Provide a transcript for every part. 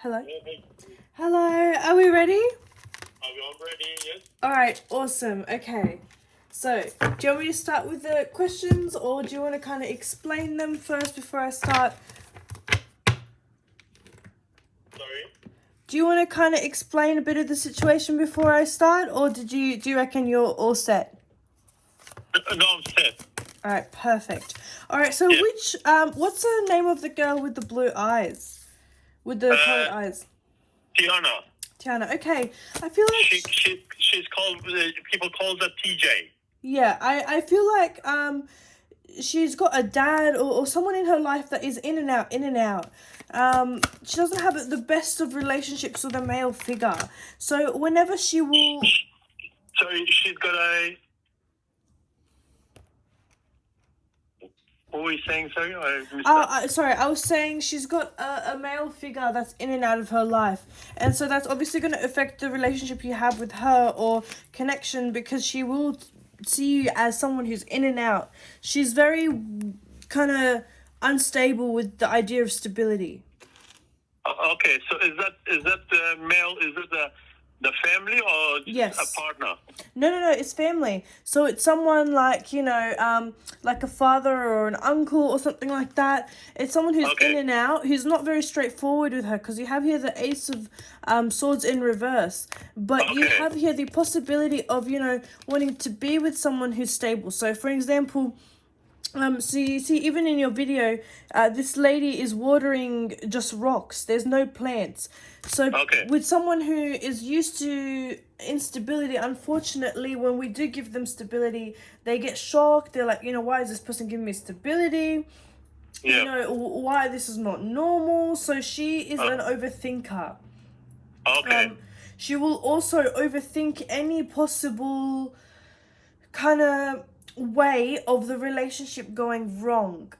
Hello. Hey, Hello. Are we ready? are we all ready? Yes. All right. Awesome. Okay. So, do you want me to start with the questions, or do you want to kind of explain them first before I start? Sorry. Do you want to kind of explain a bit of the situation before I start, or do you reckon you're all set? No, I'm set. All right. Perfect. All right. So, Yeah. what's the name of the girl with the blue eyes, with the colored eyes? Tiana. Tiana. Okay. I feel like She's called. People call her TJ. yeah. I feel like she's got a dad or someone in her life that is in and out, in and out. She doesn't have the best of relationships with a male figure. So whenever she will... Sorry, she's got a. What were you saying? Sorry, I missed that. sorry, I was saying she's got a male figure that's in and out of her life. And so that's obviously going to affect the relationship you have with her or connection, because she will see you as someone who's in and out. She's very kind of unstable with the idea of stability. Okay, so is that the male? Is it the family or just Yes. a partner? No, it's family. So it's someone like, like a father or an uncle or something like that. It's someone who's Okay. in and out, who's not very straightforward with her, because you have here the Ace of Swords in reverse. But you Okay. have here the possibility of, wanting to be with someone who's stable. So, for example... so you see, even in your video, this lady is watering just rocks. There's no plants. So Okay. with someone who is used to instability, unfortunately, when we do give them stability, they get shocked. They're like, why is this person giving me stability? Yeah. Why this is not normal. So she is an overthinker. Okay. She will also overthink any possible kind of way of the relationship going wrong.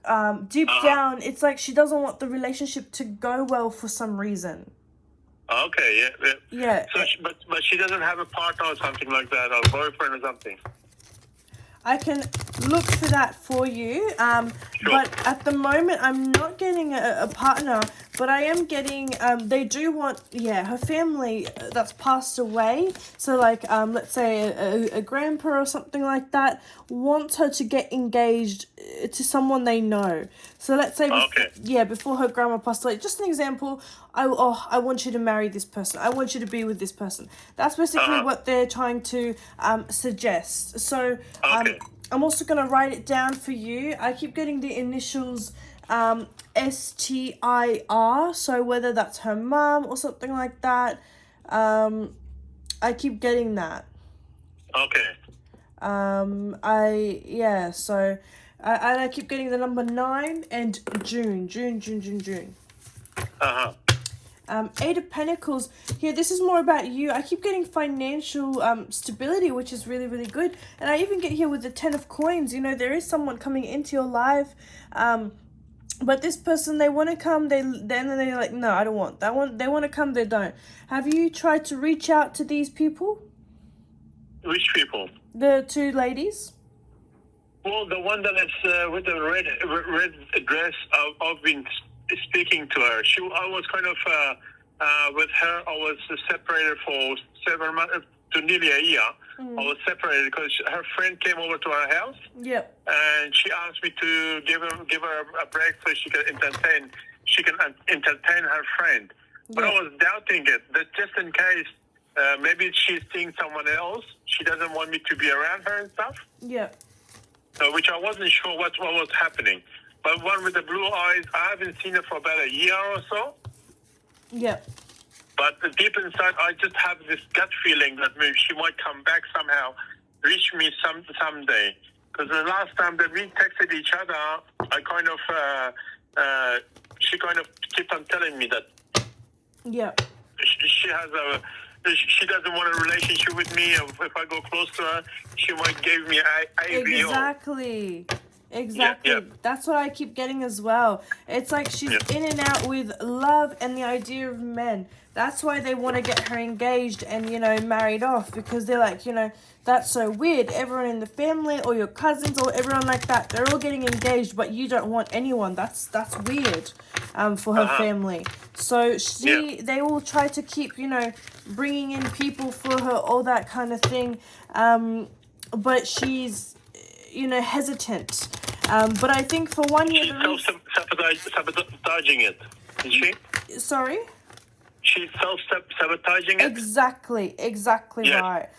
Deep down, it's like she doesn't want the relationship to go well for some reason. Okay. Yeah. Yeah. So, but she doesn't have a partner or something like that, or boyfriend or something. I can look for that for you. Sure. But at the moment, I'm not getting a partner, but I am getting, they do want, her family that's passed away. So like, let's say a grandpa or something like that wants her to get engaged to someone they know. So let's say, before her grandma passed away, just an example, I want you to marry this person. I want you to be with this person. That's basically what they're trying to suggest. So I'm also going to write it down for you. I keep getting the initials STIR. So whether that's her mom or something like that, I keep getting that. Okay. So I keep getting the number 9 and June. Eight of Pentacles. Here, this is more about you. I keep getting financial stability, which is really, really good. And I even get here with the 10 of Coins. There is someone coming into your life. But this person, they want to come, then they're like, no, I don't want that one. They want to come, they don't. Have you tried to reach out to these people? Which people? The two ladies? Well, the one that is with the red dress, I've been speaking to her. I was kind of with her. I was separated for several months to nearly a year. I was separated because her friend came over to our house. Yep. And she asked me to give her a break so she can entertain her friend. But I was doubting it. That just in case maybe she's seeing someone else. She doesn't want me to be around her and stuff. Yeah. Which I wasn't sure what was happening. But one with the blue eyes, I haven't seen her for about a year or so. Yeah. But deep inside, I just have this gut feeling that maybe she might come back somehow, reach me someday. Because the last time that we texted each other, I kind of, she kind of kept on telling me that. Yeah. She doesn't want a relationship with me. If I go close to her, she might give me IVO. Exactly. Yeah. That's what I keep getting as well. It's like she's Yeah. in and out with love and the idea of men. That's why they want to get her engaged and, married off, because they're like, that's so weird. Everyone in the family or your cousins or everyone like that, they're all getting engaged, but you don't want anyone. That's weird for her family. So Yeah. they will try to keep, bringing in people for her, all that kind of thing. But she's, hesitant. But I think for 1 year, She's self-sabotaging it, is she? Sorry? She's self-sabotaging it? Exactly Yes. right.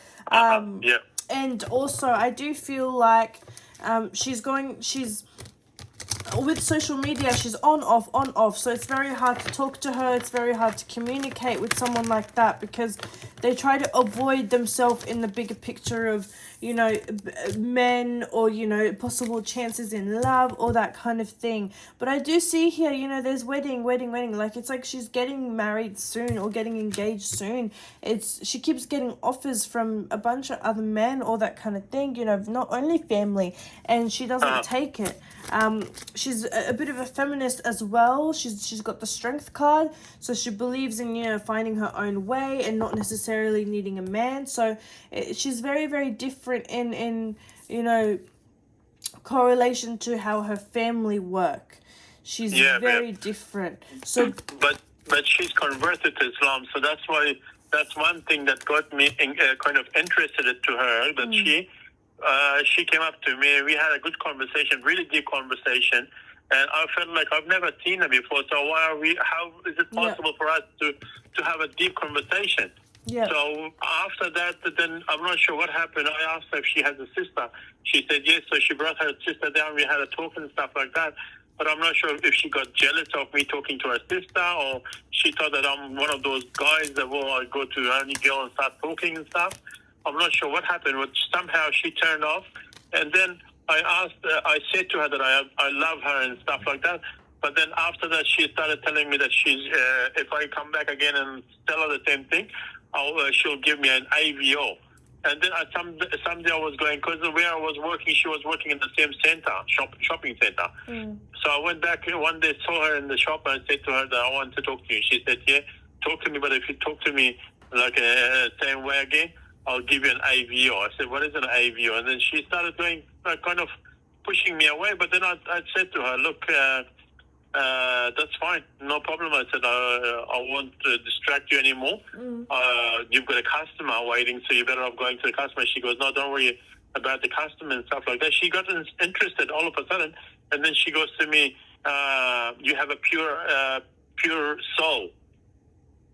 Yeah. And also, I do feel like she's with social media, she's on off, so it's very hard to talk to her, it's very hard to communicate with someone like that, because they try to avoid themselves in the bigger picture of men, or possible chances in love, or that kind of thing. But I do see here, there's wedding, like it's like she's getting married soon or getting engaged soon. She keeps getting offers from a bunch of other men, or that kind of thing, not only family, and she doesn't take it. She's a bit of a feminist as well. She's got the strength card, so she believes in finding her own way and not necessarily needing a man. So she's very, very different in correlation to how her family work. She's very different. So but she's converted to Islam, so that's one thing that got me kind of interested to her, that she came up to me. We had a good conversation, really deep conversation, and I felt like I've never seen her before. So how is it possible for us to have a deep conversation? Yeah. So after that, then I'm not sure what happened. I asked her if she has a sister. She said yes. So she brought her sister down. We had a talk and stuff like that. But I'm not sure if she got jealous of me talking to her sister, or she thought that I'm one of those guys that will go to any girl and start talking and stuff. I'm not sure what happened, but somehow she turned off. And then I said to her that I love her and stuff like that. But then after that, she started telling me that if I come back again and tell her the same thing, she'll give me an AVO. And then someday I was going, because where I was working, she was working in the same center, shopping center. So I went back one day, saw her in the shop, and I said to her that I want to talk to you. She said, yeah, talk to me, but if you talk to me like same way again, I'll give you an AVO. I said, what is an AVO? And then she started doing kind of pushing me away. But then I said to her, look, that's fine, no problem. I said, I won't distract you anymore. You've got a customer waiting, so you better off going to the customer. She goes, no, don't worry about the customer and stuff like that. She got interested all of a sudden, and then she goes to me, you have a pure soul.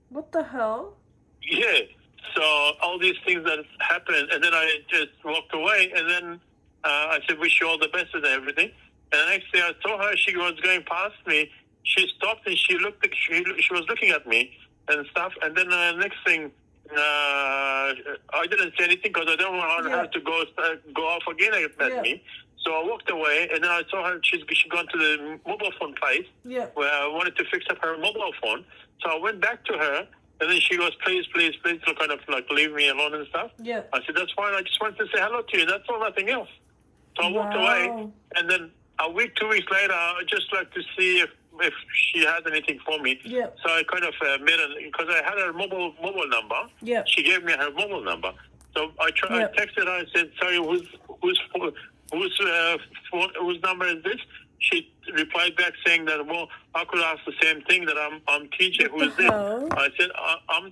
What the hell? Yeah. So all these things that happened, and then I just walked away, and then I said, wish you all the best and everything. And the next day I saw her, she was going past me. She stopped and she was looking at me and stuff. And then the next thing, I didn't say anything because I didn't want her to go off again at me. So I walked away, and then I saw her. She gone to the mobile phone place where I wanted to fix up her mobile phone. So I went back to her. And then she goes, please, to kind of like leave me alone and stuff. Yeah. I said, that's fine. I just wanted to say hello to you. That's all, nothing else. So I walked away. And then a week, 2 weeks later, I just like to see if she had anything for me. Yeah. So I kind of made because I had her mobile number. Yeah. She gave me her mobile number. So I texted her and said, sorry, whose number is this? She replied back saying that, well, I could ask the same thing, that I'm TJ. Who is this? I said, I'm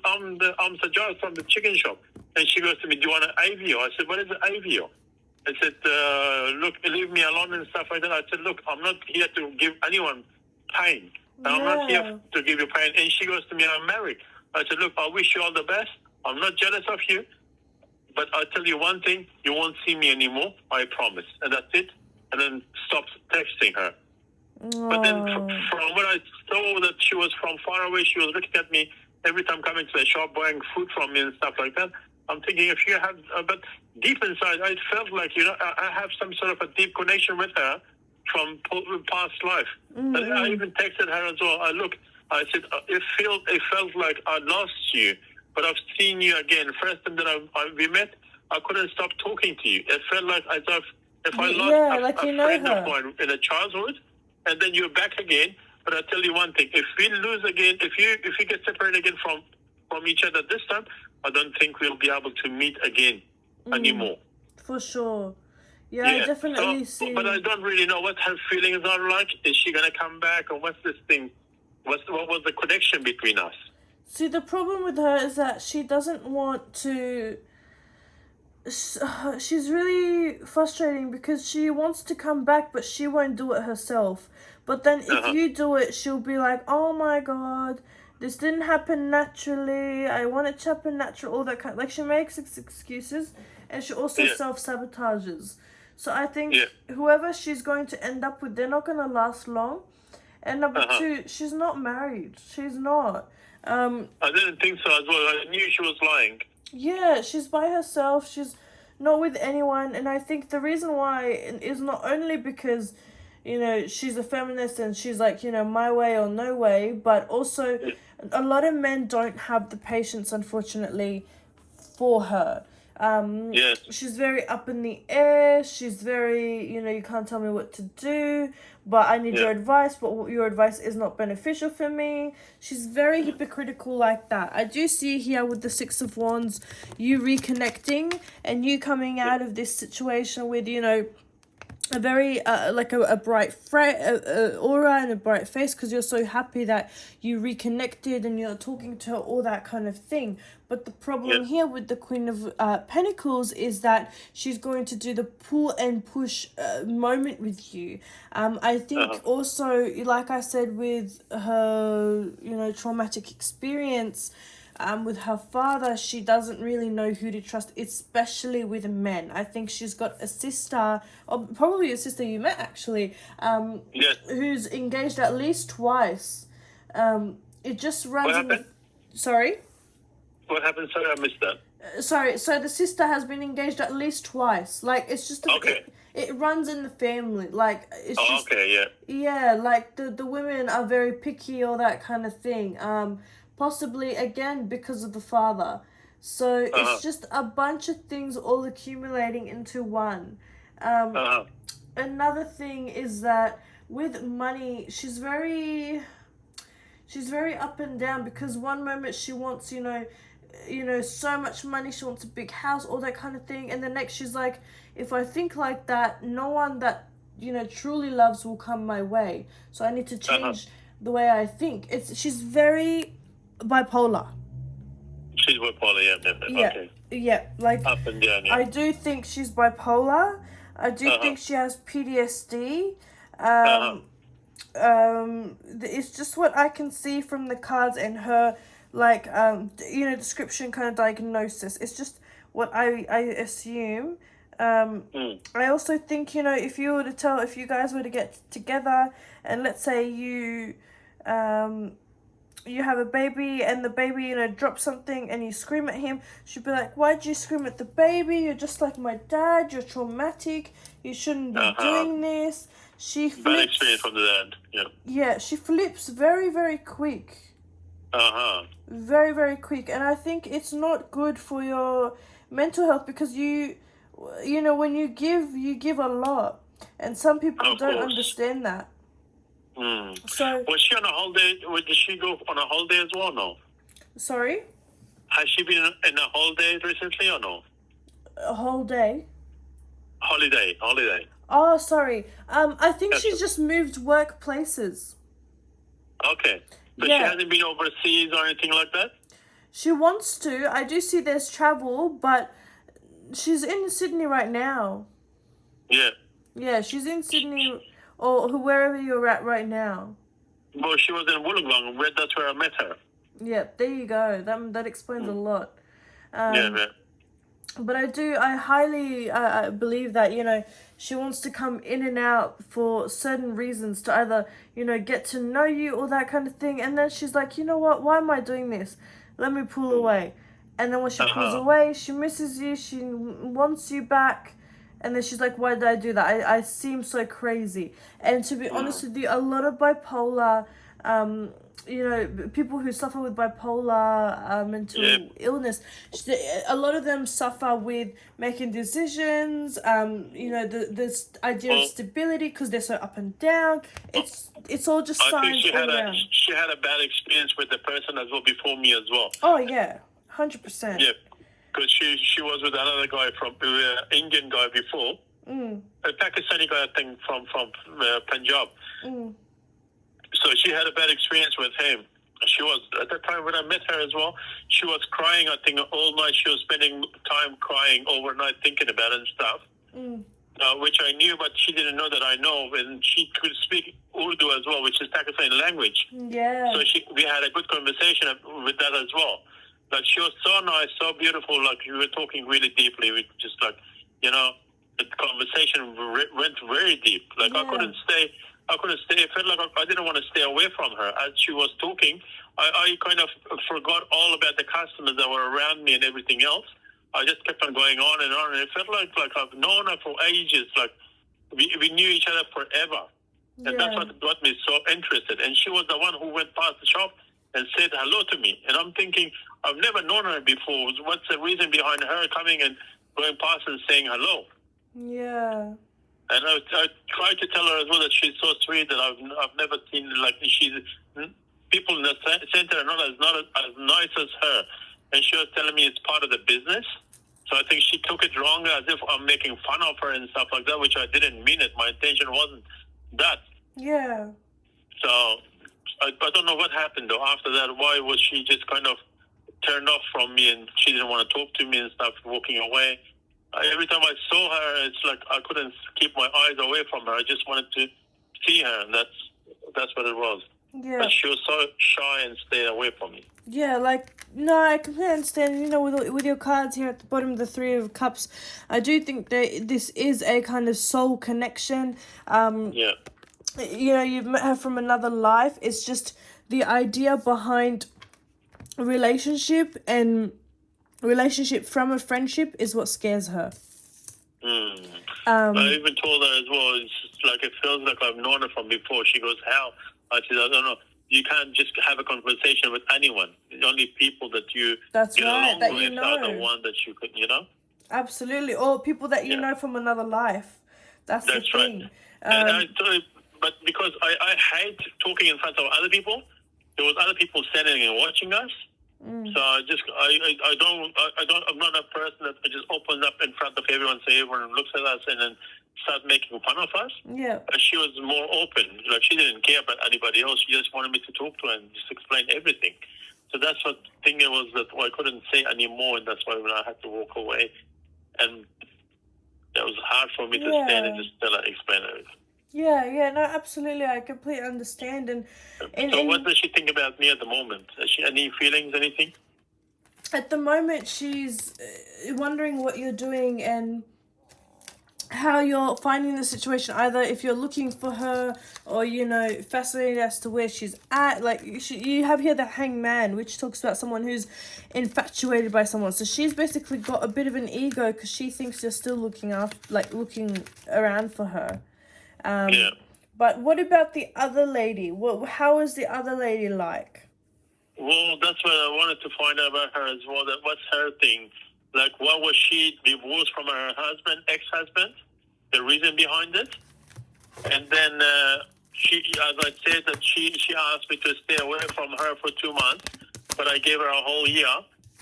Sajad from the chicken shop. And she goes to me, do you want an AVO? I said, what is an AVO? I said, look, leave me alone and stuff like that. I said, look, I'm not here to give anyone pain. I'm not here to give you pain. And she goes to me, I'm married. I said, look, I wish you all the best. I'm not jealous of you. But I'll tell you one thing, you won't see me anymore. I promise. And that's it. And then stopped texting her. But then from when I saw that she was from far away, she was looking at me every time coming to the shop, buying food from me and stuff like that. I'm thinking, if you have, but deep inside, I felt like, I have some sort of a deep connection with her from past life. And I even texted her as well. I said, it felt like I lost you, but I've seen you again. First time that we met, I couldn't stop talking to you. It felt like as if If I lost Yeah, like you a know friend of her. mine in a childhood, and then you're back again. But I tell you one thing: if we lose again, if you get separated again from each other this time, I don't think we'll be able to meet again anymore. For sure. Yeah, I Yeah. definitely So, but I see. don't really know what her feelings are like. Is she gonna come back, or what's this thing? What was the connection between us? See, the problem with her is that she doesn't want to. She's really frustrating because she wants to come back, but she won't do it herself. But then if Uh-huh. you do it, she'll be like, "Oh my god, this didn't happen naturally. I want it to happen natural." All that kind. Like she makes excuses, and she also Yeah. self sabotages. So I think Yeah. whoever she's going to end up with, they're not gonna last long. And number Uh-huh. two, she's not married. She's not. I didn't think so as well. I knew she was lying. Yeah, she's by herself. She's not with anyone, and I think the reason why is not only because, she's a feminist and she's like, my way or no way, but also Yeah. a lot of men don't have the patience, unfortunately, for her. Yes. She's very up in the air. She's very, you can't tell me what to do, but I need Yeah. your advice, but your advice is not beneficial for me. She's very hypocritical like that. I do see here with the Six of Wands, you reconnecting and you coming out of this situation with, a very like a bright aura and a bright face because you're so happy that you reconnected and you're talking to her, all that kind of thing. But the problem Yeah. here with the Queen of Pentacles is that she's going to do the pull and push moment with you. I think also, like I said, with her traumatic experience with her father, she doesn't really know who to trust, especially with men. I think she's got a sister, or probably a sister you met actually, Yes. who's engaged at least twice. It just runs What in the. happened? Sorry? What happened? Sorry, I missed that. Sorry, so the sister has been engaged at least twice. Like, it's just. Okay. It runs in the family. Like, it's Oh, just. okay, yeah. Yeah, like the women are very picky, all that kind of thing. Possibly again because of the father. So it's just a bunch of things all accumulating into one. Another thing is that with money, she's very up and down because one moment she wants, so much money, she wants a big house, all that kind of thing, and the next she's like, if I think like that, no one that truly loves will come my way. So I need to change the way I think. She's very bipolar. She's bipolar, yeah. Yeah. Okay. Yeah, like Up and down, yeah. I do think she's bipolar. I do think she has PTSD. It's just what I can see from the cards and her, like, description, kind of diagnosis. It's just what I assume. I also think, if you guys were to get together and let's say you have a baby and the baby, drops something and you scream at him, she'd be like, why'd you scream at the baby? You're just like my dad. You're traumatic. You shouldn't be doing this. She flips. Bad experience from the dad, yeah. Yeah, she flips very, very quick. Very, very quick. And I think it's not good for your mental health because when you give a lot. And some people don't understand that. So was she on a holiday? Did she go on a holiday as well? No. Sorry? Has she been in a holiday recently or no? A whole day? Holiday. Oh, sorry. I think she's just moved workplaces. Okay. So Yeah. she hasn't been overseas or anything like that? She wants to. I do see there's travel, but she's in Sydney right now. Yeah. Yeah, she's in Sydney or wherever you're at right now. Well, she was in Wollongong. That's where I met her. Yeah, there you go. That explains a lot. Yeah. But I highly believe that, she wants to come in and out for certain reasons to either, get to know you or that kind of thing. And then she's like, you know what? Why am I doing this? Let me pull away. And then when she pulls away, she misses you. She wants you back. And then she's like, why did I do that? I seem so crazy. And to be honest with you, a lot of bipolar people who suffer with bipolar, mental illness, a lot of them suffer with making decisions. This idea of stability because they're so up and down. It's all just I think signs all around. she had a bad experience with the person as well before me as well. Oh yeah, 100%. Yeah, because she was with another guy from Indian guy before, a Pakistani guy I think from Punjab. So she had a bad experience with him. She was, at that time when I met her as well, she was crying, I think, all night. She was spending time crying overnight, thinking about it and stuff, which I knew, but she didn't know that I know. And she could speak Urdu as well, which is Pakistani language. Yeah. So we had a good conversation with that as well. Like, she was so nice, so beautiful. Like, we were talking really deeply. We just, like, the conversation went very deep. Like, I couldn't stay. I felt like I didn't want to stay away from her. As she was talking, I kind of forgot all about the customers that were around me and everything else. I just kept on going on, and it felt like I've known her for ages. Like, we knew each other forever. And that's what got me so interested. And she was the one who went past the shop and said hello to me. And I'm thinking, I've never known her before. What's the reason behind her coming and going past and saying hello? Yeah. And I tried to tell her as well that she's so sweet that I've never seen, like, people in the center are not as nice as her. And she was telling me it's part of the business. So I think she took it wrong, as if I'm making fun of her and stuff like that, which I didn't mean it. My intention wasn't that. Yeah. So I don't know what happened though after that. Why was she just kind of turned off from me and she didn't want to talk to me and stuff, walking away? Every time I saw her, it's like I couldn't keep my eyes away from her. I just wanted to see her, and that's what it was. Yeah. But she was so shy and stayed away from me. Yeah, like, no, I completely understand. With your cards here at the bottom of the Three of Cups, I do think that this is a kind of soul connection. Yeah. You've met her from another life. It's just the idea behind relationship from a friendship is what scares her. I even told her as well, it's just like, it feels like I've known her from before. She goes, how? I said, I don't know. You can't just have a conversation with anyone. The only people that you get along with are the one that you could, Absolutely. Or people that you know from another life. That's the thing. Right. But because I hate talking in front of other people, there was other people standing and watching us. So I'm not a person that just opens up in front of everyone, so everyone looks at us and then start making fun of us. Yeah. But she was more open. Like, she didn't care about anybody else. She just wanted me to talk to her and just explain everything. So that's what thing it was, that I couldn't say anymore, and that's why when I had to walk away, and that was hard for me to stand and just tell her, explain everything. Yeah, no, absolutely. I completely understand. So what does she think about me at the moment? Has she any feelings, anything? At the moment, she's wondering what you're doing and how you're finding the situation. Either if you're looking for her or, fascinated as to where she's at. Like, you have here the Hangman, which talks about someone who's infatuated by someone. So she's basically got a bit of an ego because she thinks you're still looking around for her. But what about the other lady? How is the other lady like? Well, that's what I wanted to find out about her as well. That what's her thing? Like, what was she divorced from her husband, ex-husband? The reason behind it? And then she, as I said, that she asked me to stay away from her for 2 months, but I gave her a whole year,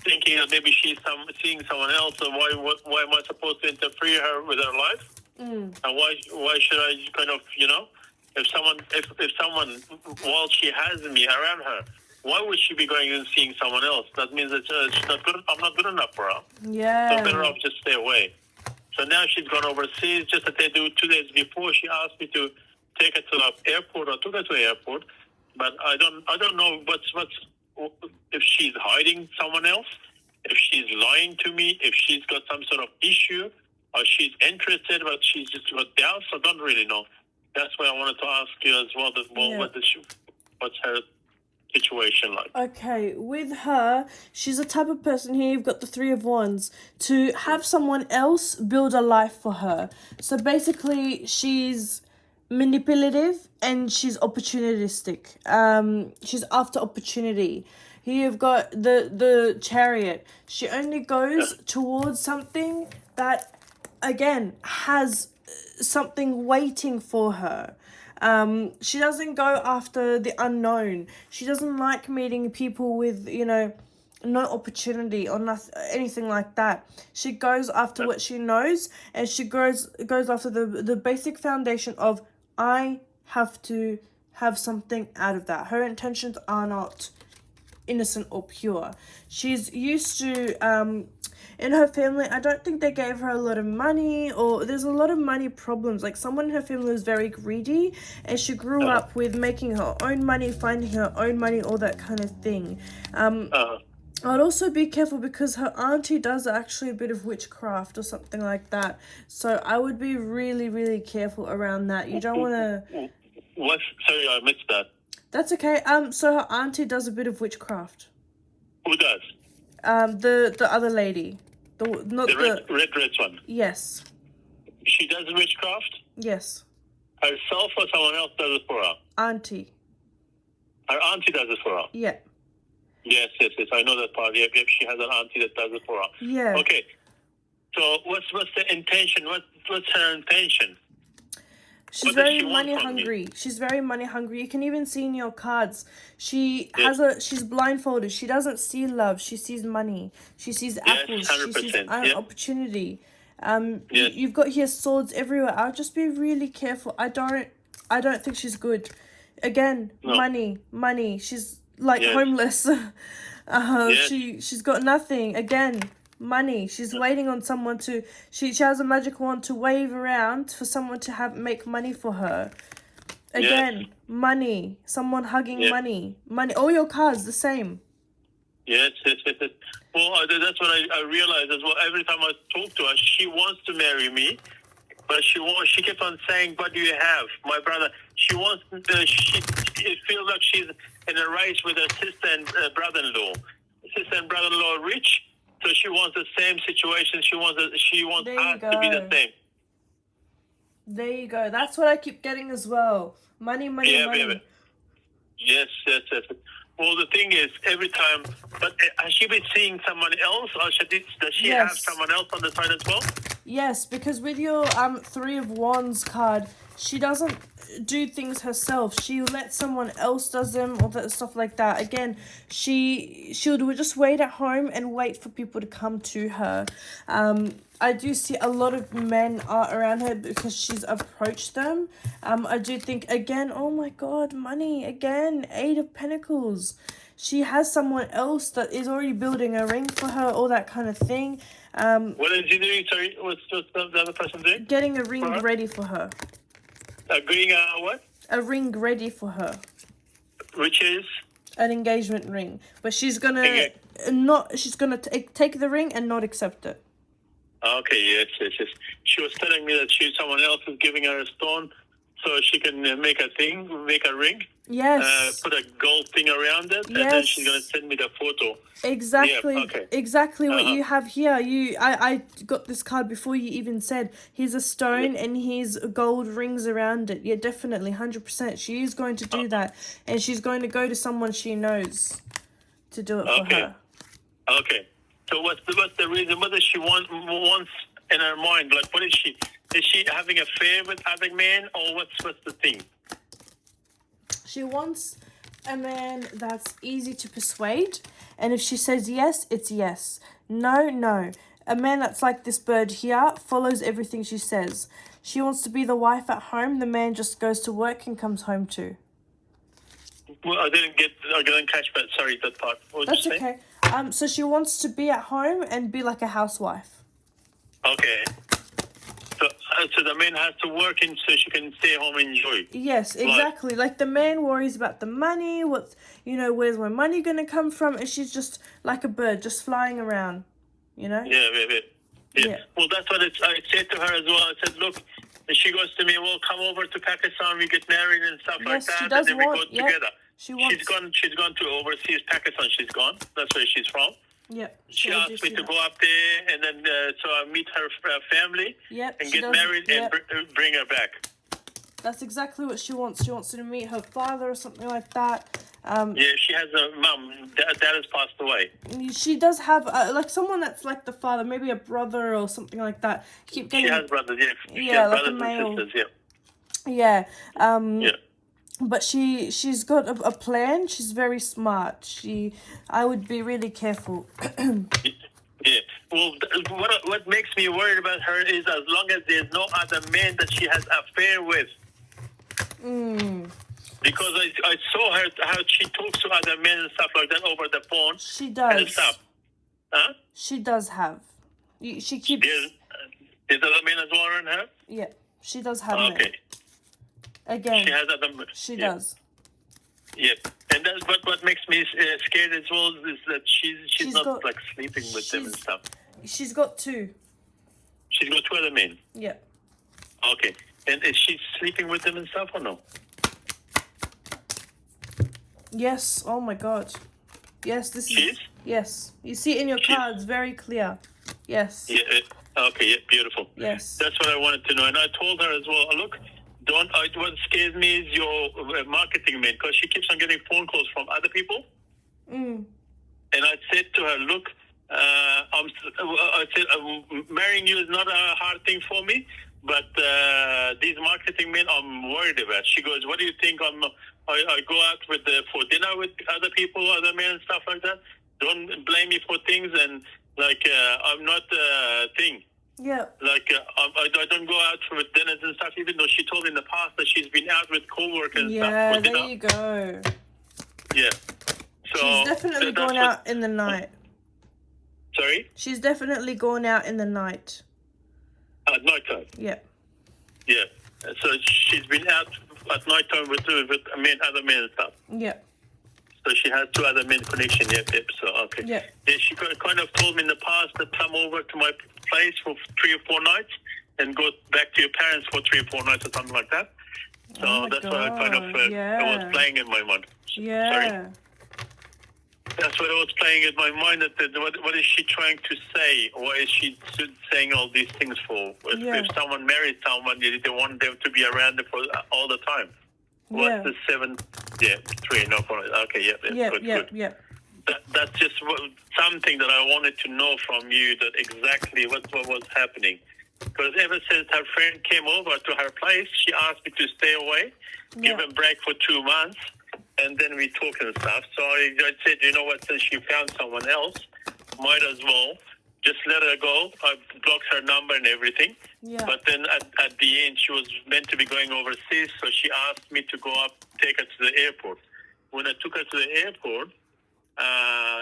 thinking that maybe she's seeing someone else. And why am I supposed to interfere her with her life? And why should I kind of, if someone while she has me around her, why would she be going and seeing someone else? That means that she's not good. I'm not good enough for her. Yeah. So better off just stay away. So now she's gone overseas. Just that they do 2 days before, she asked me to take her to the airport. I took her to the airport, but I don't know what's if she's hiding someone else, if she's lying to me, if she's got some sort of issue, or she's interested but she's just got doubts. I don't really know. That's why I wanted to ask you as well. What's her situation like? Okay, with her, she's the type of person here, you've got the Three of Wands, to have someone else build a life for her. So basically, she's manipulative, and she's opportunistic. She's after opportunity. Here you've got the Chariot. She only goes towards something that, again, has something waiting for her. She doesn't go after the unknown. She doesn't like meeting people with, no opportunity or nothing, anything like that. She goes after what she knows, and she goes after the basic foundation of, I have to have something out of that. Her intentions are not innocent or pure. She's used to, in her family, I don't think they gave her a lot of money, or there's a lot of money problems. Like, someone in her family was very greedy, and she grew up with making her own money, finding her own money, all that kind of thing. I'd also be careful because her auntie does actually a bit of witchcraft or something like that. So I would be really, really careful around that. You don't want to... What? Sorry, I missed that. That's okay. So her auntie does a bit of witchcraft. Who does? The other lady. The red dress one? Yes. She does witchcraft? Yes. Herself or someone else does it for her? Auntie. Her auntie does it for her? Yeah. Yes. I know that part. Yep, she has an auntie that does it for her. Yeah. Okay. So what's the intention? What's her intention? She's very money hungry. She's very money hungry. You can even see in your cards. She's blindfolded. She doesn't see love. She sees money. She sees apples. 100%. She sees opportunity. You've got here swords everywhere. I'll just be really careful. I don't think she's good. Again, money. She's like homeless. She's got nothing. Again, money. She's waiting on someone to... She has a magic wand to wave around for someone to make money for her. Again, money. Someone hugging money. Money. All your cards, the same. Yes. Well, that's what I realized as well. Every time I talk to her, she wants to marry me, but she kept on saying, what do you have? My brother, she wants... it feels like she's in a race with her sister and brother-in-law. Sister and brother-in-law are rich, so she wants the same situation. She wants us to be the same. There you go. That's what I keep getting as well. Money. Yeah. Yes. Well, the thing is, every time... But has she been seeing someone else, or does she have someone else on the side as well? Yes, because with your Three of Wands card, she doesn't do things herself. She lets someone else does them, or that stuff like that. Again, she'll just wait at home and wait for people to come to her. I do see a lot of men are around her because she's approached them. I do think, again, oh my God, money, again, Eight of Pentacles. She has someone else that is already building a ring for her, all that kind of thing. What is he doing? Sorry, what's the other person doing? Getting a ring ready for her. Agreeing what? A ring ready for her. Which is? An engagement ring. But she's gonna take the ring and not accept it. Okay, yes. She was telling me that someone else is giving her a stone so she can make a ring. Yes. Put a gold thing around it, and then she's going to send me the photo. Exactly. Yeah, okay. Exactly what you have here. I got this card before you even said. Here's a stone and here's gold rings around it. Yeah, definitely, 100%. She is going to do that, and she's going to go to someone she knows to do it for her. Okay. So what's the reason? What does she wants in her mind? Like, what is she? Is she having an affair with other men, or what's the thing? She wants a man that's easy to persuade, and if she says yes, it's yes. No. A man that's like this bird here, follows everything she says. She wants to be the wife at home. The man just goes to work and comes home too. Well, I didn't catch that. Sorry, that part. That's okay. So she wants to be at home and be like a housewife. Okay. So the man has to work in so she can stay home and enjoy. Yes, exactly. Like the man worries about the money, where's my money going to come from? And she's just like a bird, just flying around, Yeah. Well, that's what I said to her as well. I said, look, and she goes to me, well, come over to Pakistan, we get married and stuff like that, and then we go together. She's gone to overseas Pakistan. She's gone. That's where she's from. Yep. She asked me to go up there, and then so I meet her family and get married and bring her back. That's exactly what she wants. She wants to meet her father or something like that. Yeah, she has a mum. Dad has passed away. She does have like someone that's like the father, maybe a brother or something like that. Keep getting She has brothers, yeah. She yeah, has like a brothers and male. sisters, yeah. Yeah. Yeah. But she's got a plan. She's very smart. I would be really careful. Yeah. Well, what makes me worried about her is as long as there's no other man that she has affair with. Because I saw her how she talks to other men and stuff like that over the phone. She does. And stuff. Huh? She does have. She keeps. There's other men as well around her? Yeah, she does have men. Okay. Again. She has other men. She does. Yeah. And that's what makes me scared as well is that she's not got, like sleeping with them and stuff. She's got 2. She's got 2 other men? Yeah. Okay. And is she sleeping with them and stuff or no? Yes. Oh my God. Yes, this she is. Yes. You see it in your cards very clear. Yes. Yeah. Okay. Yeah. Beautiful. Yes. That's what I wanted to know. And I told her as well, look, what scares me is your marketing man, because she keeps on getting phone calls from other people. And I said to her, look, I said, marrying you is not a hard thing for me, but these marketing men I'm worried about. She goes, what do you think? I go out for dinner with other people, other men and stuff like that. Don't blame me for things, and like I'm not a thing. Yeah. Like I don't go out for dinners and stuff, even though she told me in the past that she's been out with co-workers and stuff. Yeah, there you go. Yeah. So she's definitely going out in the night. Sorry? She's definitely going out in the night. At night time? Yeah. Yeah. So she's been out at night time with other men and stuff. Yeah. So she has 2 other men connection. Yep. So okay. Yeah. She kind of told me in the past to come over to my place for 3 or 4 nights and go back to your parents for 3 or 4 nights or something like that. So that's what I kind of it was playing in my mind. Yeah. Sorry? That's what I was playing in my mind. What is she trying to say? Why is she saying all these things for? If someone marries someone, they want them to be around for all the time. What's the 7? Yeah, 3. No, 4. Okay, good. That's just something that I wanted to know from you, that exactly what was happening. Because ever since her friend came over to her place, she asked me to stay away, give a break for 2 months, and then we talk and stuff. So I said, you know what, since she found someone else, might as well just let her go. I blocked her number and everything. Yeah. But then at the end, she was meant to be going overseas, so she asked me to go up, take her to the airport. When I took her to the airport,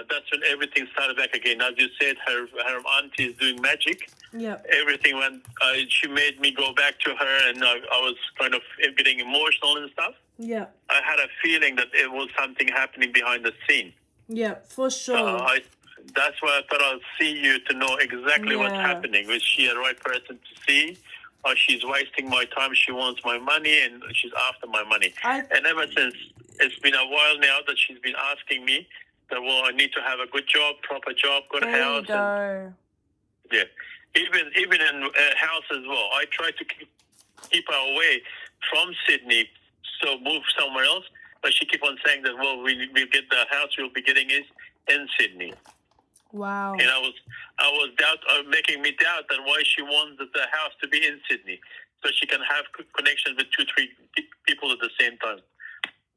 that's when everything started back again. As you said, her auntie is doing magic. Yeah. Everything went. She made me go back to her, and I was kind of getting emotional and stuff. Yeah. I had a feeling that it was something happening behind the scene. Yeah, for sure. That's why I thought I'll see you to know exactly what's happening. Was she a right person to see? Or she's wasting my time, she wants my money, and she's after my money. And ever since, it's been a while now that she's been asking me that, well, I need to have a good job, proper job, good house. There you go. Even in a house as well. I try to keep her away from Sydney, so move somewhere else. But she keep on saying that, well, we'll get the house we'll be getting is in Sydney. Wow. And I was making me doubt that why she wants the house to be in Sydney, so she can have connections with 2-3 people at the same time.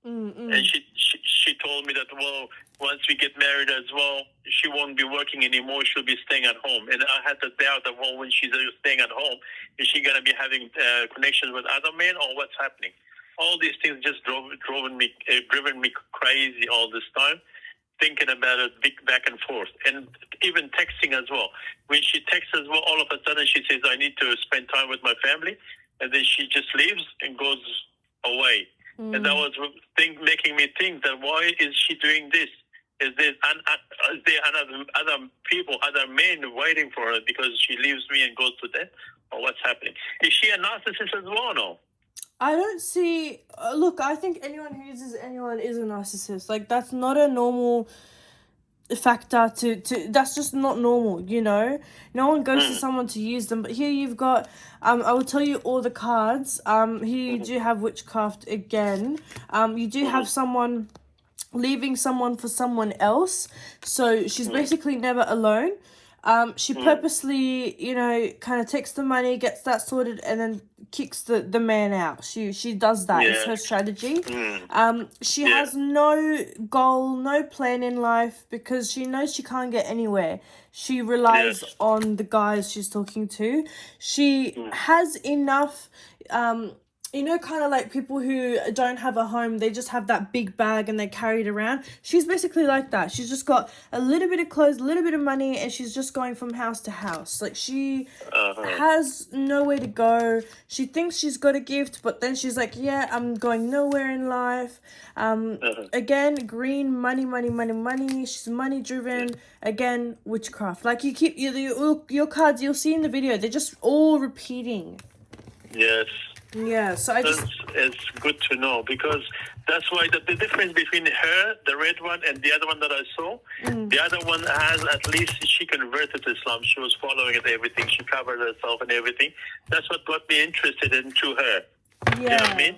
And she told me that, well, once we get married as well, she won't be working anymore. She'll be staying at home. And I had the doubt that, well, when she's staying at home, is she going to be having connections with other men, or what's happening? All these things just driven me crazy all this time, thinking about it back and forth, and even texting as well. When she texts as well, all of a sudden she says, I need to spend time with my family, and then she just leaves and goes away. And that was making me think that, why is she doing this? Is there other people, other men waiting for her because she leaves me and goes to them? Or what's happening? Is she a narcissist as well or no? I don't see... look, I think anyone who uses anyone is a narcissist. Like, that's not a normal... factor to that's just not normal, you know. No one goes to someone to use them, but here you've got I will tell you all the cards. Here you do have witchcraft again. You do have someone leaving someone for someone else, so she's basically never alone. She purposely, you know, kind of takes the money, gets that sorted, and then kicks the man out. She does that. It's her strategy. She has no goal, no plan in life because she knows she can't get anywhere. She relies on the guys she's talking to. She has enough, you know, kind of like people who don't have a home, they just have that big bag and they carry it around. She's basically like that. She's just got a little bit of clothes, a little bit of money, and she's just going from house to house. Like, she has nowhere to go. She thinks she's got a gift, but then she's like, yeah, I'm going nowhere in life. Again, green, money, money, money, money. She's money driven. Again, witchcraft. Like, you keep, your cards, you'll see in the video, they're just all repeating. Yes. Yeah, so I just... It's good to know, because that's why the difference between her, the red one, and the other one that I saw, the other one has, at least she converted to Islam. She was following it, everything. She covered herself and everything. That's what got me interested into her. Yeah. You know what I mean?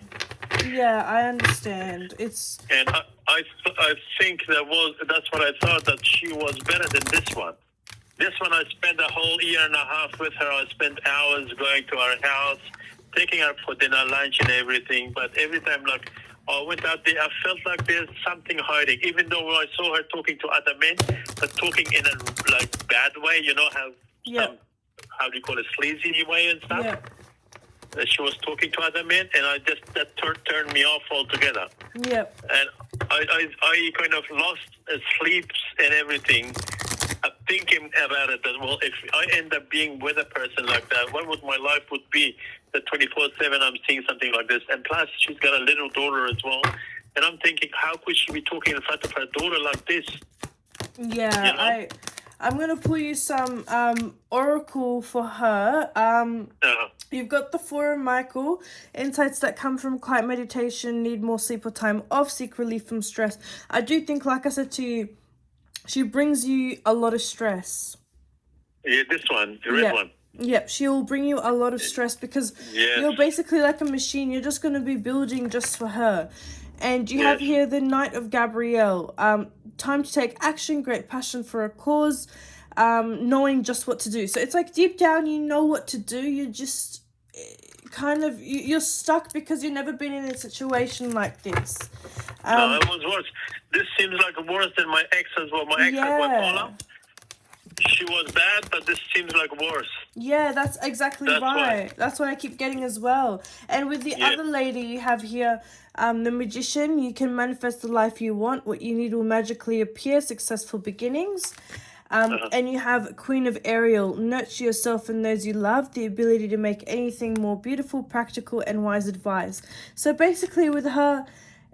Yeah, I understand. It's... And I think that's what I thought, that she was better than this one. This one, I spent a whole year and a half with her. I spent hours going to her house, taking her for dinner, lunch, and everything. But every time, like, I went out there, I felt like there's something hiding. Even though I saw her talking to other men, but talking in a, like, bad way, you know, how do you call it, sleazy way and stuff. Yeah. She was talking to other men, and that turned me off altogether. Yep. And I kind of lost sleep and everything, thinking about it, that, well, if I end up being with a person like that, what would my life would be? That 24/7 I'm seeing something like this. And plus, she's got a little daughter as well. And I'm thinking, how could she be talking in front of her daughter like this? Yeah, you know? I'm going to pull you some oracle for her. You've got the Four of Michael. Insights that come from quiet meditation, need more sleep or time off, seek relief from stress. I do think, like I said to you, she brings you a lot of stress. Yeah, this one, the red one. Yep, she'll bring you a lot of stress because you're basically like a machine. You're just going to be building just for her. And you have here the Knight of Gabrielle. Time to take action, great passion for a cause, knowing just what to do. So it's like deep down you know what to do. You're just kind of, you're stuck because you've never been in a situation like this. No, it was worse. This seems like worse than my ex as well. My ex had bipolar. She was bad, but this seems like worse. Yeah, that's exactly right. That's what I keep getting as well. And with the other lady you have here, the Magician, you can manifest the life you want. What you need will magically appear, successful beginnings. And you have Queen of Ariel, nurture yourself and those you love, the ability to make anything more beautiful, practical, and wise advice. So basically with her,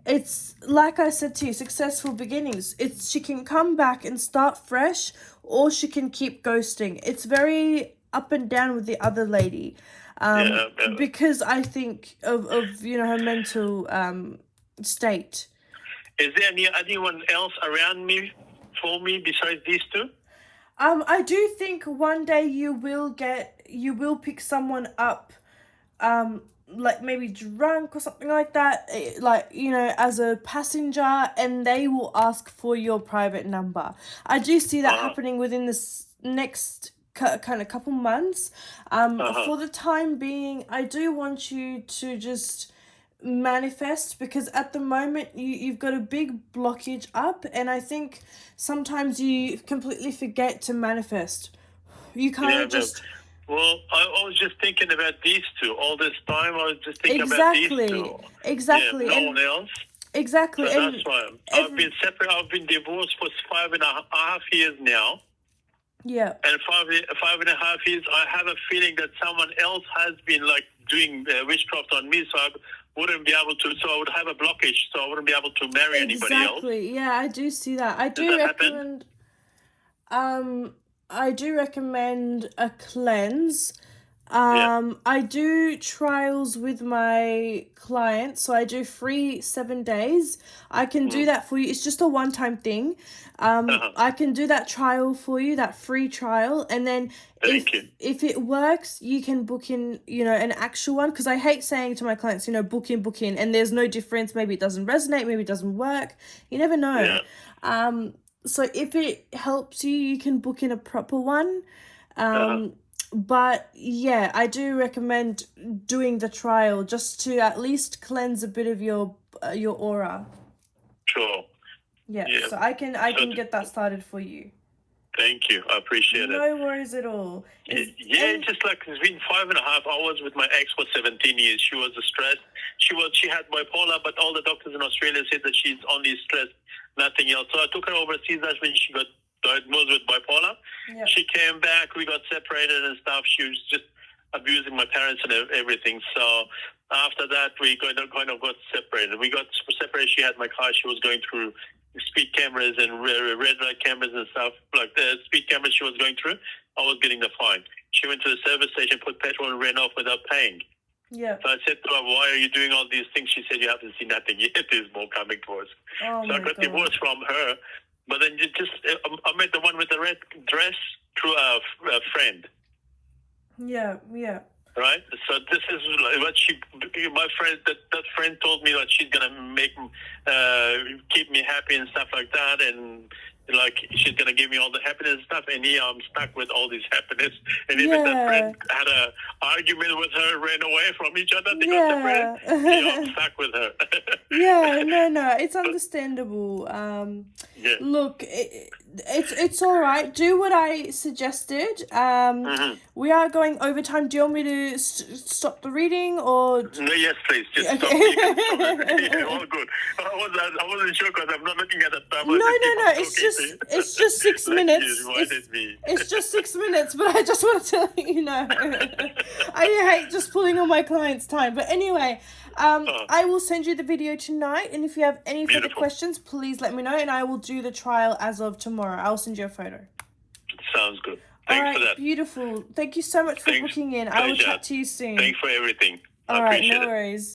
it's like I said to you, successful beginnings. She can come back and start fresh, or she can keep ghosting. It's very up and down with the other lady, because I think of you know, her mental state. Is there anyone else around me for me besides these two? I do think one day you will pick someone up, like maybe drunk or something like that, like, you know, as a passenger, and they will ask for your private number. I do see that happening within this next kind of couple months. For the time being, I do want you to just manifest, because at the moment you've got a big blockage up, and I think sometimes you completely forget to manifest. You kind of just... Well, I was just thinking about these two. All this time, I was just thinking about these two. Exactly. Yeah, no one else. Exactly. So that's why. I've been separate. I've been divorced for 5.5 years now. Yeah. And 5.5 years, I have a feeling that someone else has been, like, doing witchcraft on me, so I wouldn't be able to, so I would have a blockage, so I wouldn't be able to marry anybody else. Exactly. Yeah, I do see that. I do recommend... I do recommend a cleanse. I do trials with my clients, so I do free 7 days. I can do that for you. It's just a one-time thing. I can do that trial for you, that free trial, and then Thank you. if it works, you can book in, an actual one. Because I hate saying to my clients, book in, and there's no difference. Maybe it doesn't resonate, maybe it doesn't work. You never know. Yeah. So if it helps you, you can book in a proper one. Uh-huh. But yeah, I do recommend doing the trial just to at least cleanse a bit of your aura. Sure. Yeah, Yeah. so I can So get that started for you. thank you. I appreciate it. No worries at all. Yeah, it's just like it's been 5.5 hours with my ex for 17 years. She was stressed. She had bipolar, but all the doctors in Australia said that she's only stressed, nothing else. So I took her overseas. That's when she got diagnosed with bipolar. Yeah. She came back. We got separated and stuff. She was just abusing my parents and everything. So after that, we kind of got separated. We got separated. She had my car. She was going through speed cameras and red light cameras and stuff. Like the speed cameras she was going through, I was getting the fine. She went to the service station, put petrol, and ran off without paying. Yeah. So I said to her, "Why are you doing all these things?" She said, "You haven't seen nothing yet. There's more coming to us." Oh So I got divorced from her. But then I met the one with the red dress through a friend. Yeah. Right. So this is what my friend, that friend told me that she's gonna keep me happy and stuff like that, and like she's gonna give me all the happiness and stuff. And here I'm stuck with all this happiness. And even that friend had a argument with her, ran away from each other. They got separated. Yeah, I'm stuck with her. Yeah, no, it's understandable. Look, it's all right. Do what I suggested. We are going overtime. Do you want me to stop the reading or? No, yes, please. Just stop. You can stop it. Yeah, all good. I wasn't sure because I'm not looking at the time. No. It's just 6 minutes. It's just 6 minutes, but I just wanted to let you know. I hate just pulling all my clients' time, but anyway. I will send you the video tonight, and if you have any further questions, please let me know, and I will do the trial as of tomorrow. I'll send you a photo. Sounds good. Thanks for that. Beautiful. Thank you so much for booking in. I will chat to you soon. Thanks for everything. All right, no worries.